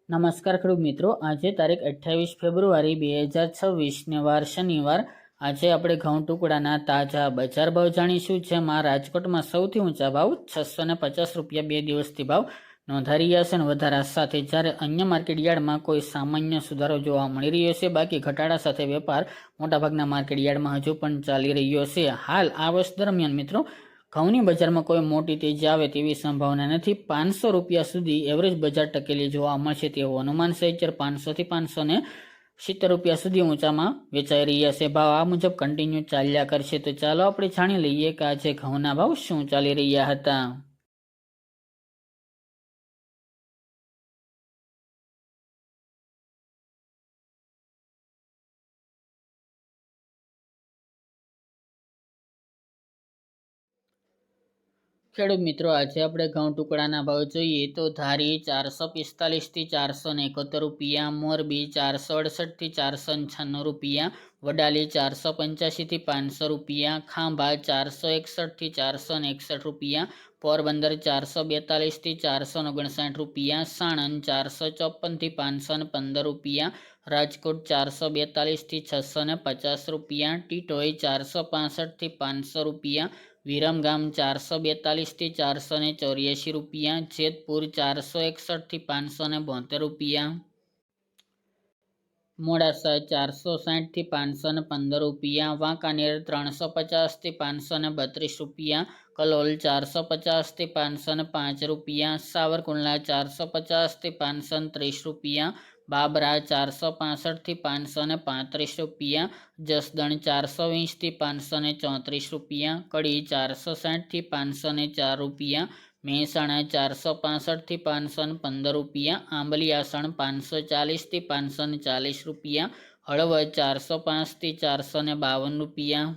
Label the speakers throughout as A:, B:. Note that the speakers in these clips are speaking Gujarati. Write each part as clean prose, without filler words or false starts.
A: નમસ્કાર ખેડૂત મિત્રો, આજે તારીખ 28 ફેબ્રુઆરી 2026 વાર શનિવાર। આજે આપણે ઘઉં ટુકડાના તાજા બજાર ભાવ જાણીશું, જેમાં રાજકોટમાં સૌથી ઊંચા ભાવ 650 રૂપિયા 2 દિવસથી ભાવ નોંધાઈ રહ્યા છે અને વધારા સાથે, જ્યારે અન્ય માર્કેટ યાર્ડમાં કોઈ સામાન્ય સુધારો જોવા મળી રહ્યો છે। બાકી ઘટાડા સાથે વેપાર મોટાભાગના માર્કેટ યાર્ડમાં હજુ પણ ચાલી રહ્યો છે। હાલ આ વર્ષ દરમિયાન મિત્રો ઘઉંની બજારમાં કોઈ મોટી તેજી આવે તેવી સંભાવના નથી। 500 રૂપિયા સુધી એવરેજ બજાર ટકેલી જોવા મળશે તેવું અનુમાન છે। 500 થી 570 રૂપિયા સુધી ઊંચામાં વેચાઈ રહ્યા છે। ભાવ આ મુજબ કન્ટિન્યુ ચાલ્યા કરશે। તો ચાલો આપણે જાણી લઈએ કે આજે ઘઉંના ભાવ શું ચાલી રહ્યા હતા। ખેડૂત મિત્રો, આજે આપણે ઘઉં ટુકડાના ભાવ જોઈએ તો ધારી 445 થી 471 રૂપિયા, મોરબી 468 થી 496 રૂપિયા, વડાલી 485 થી 500 રૂપિયા, ખાંભા 461 થી 461 રૂપિયા, પોરબંદર 442 થી 459 રૂપિયા, સાણંદ 454 થી 515 રૂપિયા, રાજકોટ 442 થી 650 રૂપિયા, ટીટોઈ 465 થી 500 રૂપિયા, વિરમગામ 442 થી 484 રૂપિયા, જેતપુર 461 થી 572 રૂપિયા, મોડાસા 460 થી 515 રૂપિયા, વાંકાનેર 350 થી 532 રૂપિયા, કલોલ 450 થી 505 રૂપિયા, સાવરકુંડલા 450 થી 530 રૂપિયા, બાબરા 465 થી 535 રૂપિયા, જસદણ 420 થી 534 રૂપિયા, કડી 460 થી 504 રૂપિયા, મહેસાણા 465 થી 515 રૂપિયા, આંબલિયાસણ 540 થી 540 રૂપિયા, હળવદ 405 થી 452 રૂપિયા,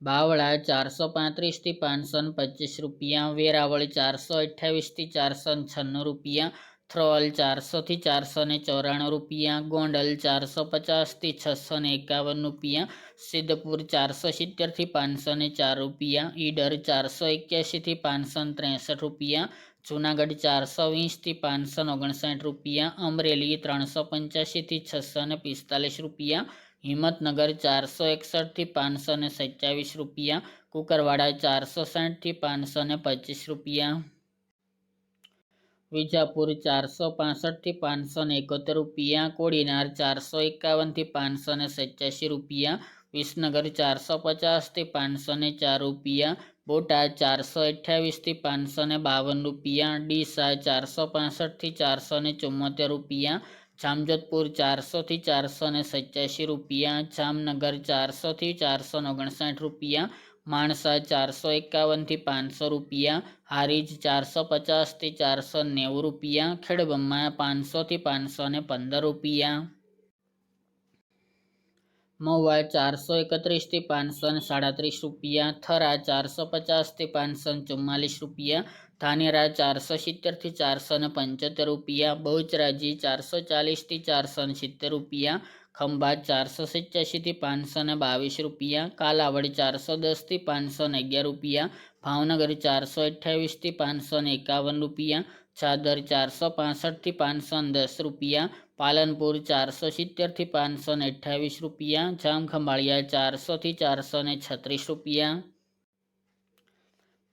A: બાવળા 435 થી 525 રૂપિયા, વેરાવળ 428 થી 496 રૂપિયા, થ્રોલ 400 થી 494 રૂપિયા, ગોંડલ 450 થી 651 રૂપિયા, સિદ્ધપુર 470 થી 504 રૂપિયા, ઈડર 481 થી 563 રૂપિયા, જૂનાગઢ 420 થી 559 રૂપિયા, અમરેલી 385 થી 645 રૂપિયા, હિંમતનગર 461 થી 527 રૂપિયા, કુકરવાડા 460 થી 525 રૂપિયા, વિજાપુર 465 થી 571 રૂપિયા, કોડીનાર 451 થી 587 રૂપિયા, વિસનગર 450 થી 504 રૂપિયા, બોટાદ 428 થી 552 રૂપિયા, ડીસા 465 થી 474 રૂપિયા, જામજોધપુર 400 થી 487 રૂપિયા, જામનગર 400 થી 459 રૂપિયા, માણસા 451 થી 500 રૂપિયા, હારીજ 450 થી 490 રૂપિયા, ખેડબ્રહ્મા 500 થી 515 રૂપિયા, મહુવા 431 થી 537 રૂપિયા, થરા 450 થી 544 રૂપિયા, ધાનેરા 470 થી 475 રૂપિયા, બહુચરાજી 440 થી 470 રૂપિયા, ખંભાત 487 થી 522 રૂપિયા, કાલાવડ 410 થી 511 રૂપિયા, ભાવનગર 428 થી 551 રૂપિયા, ચાદર 465 થી 510 રૂપિયા, પાલનપુર 470 થી 528 રૂપિયા, જામખંભાળિયા 400 થી 436 રૂપિયા,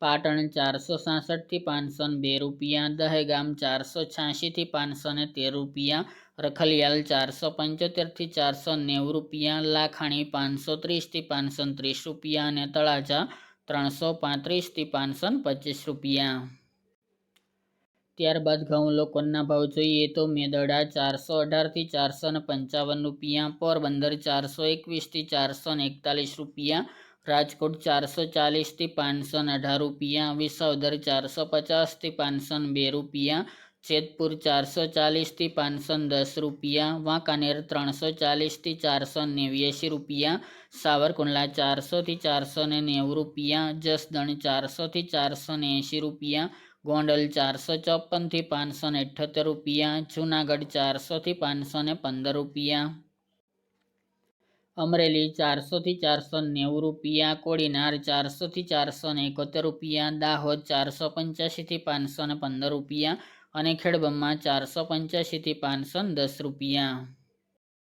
A: પાટણ 466 થી 502 રૂપિયા, દહેગામ 486 થી 513 રૂપિયા, રખલિયાલ 475 થી 490 રૂપિયા, લાખાણી 530 થી 530 રૂપિયા અને તળાજા 335 થી 525 રૂપિયા। ત્યારબાદ ઘઉં લોકોના ભાવ જોઈએ તો મેદરડા 418 થી 455 રૂપિયા, પોરબંદર 421 થી 441 રૂપિયા, રાજકોટ 440 થી 518 રૂપિયા, વિસાવદર 450 થી 502 રૂપિયા, જેતપુર 440 થી 510 રૂપિયા, વાંકાનેર 340 થી 489 રૂપિયા, સાવરકુંડલા 400 થી 490 રૂપિયા, જસદણ 400 થી 480 રૂપિયા, ગોંડલ 454 થી 578 રૂપિયા, જૂનાગઢ 400 થી 515 રૂપિયા, અમરેલી 400 થી 490 રૂપિયા, કોડીનાર 400 થી 471 રૂપિયા, દાહોદ 485 થી 515 રૂપિયા, અને ખેડબ્રહ્મા 485 થી 510 રૂપિયા।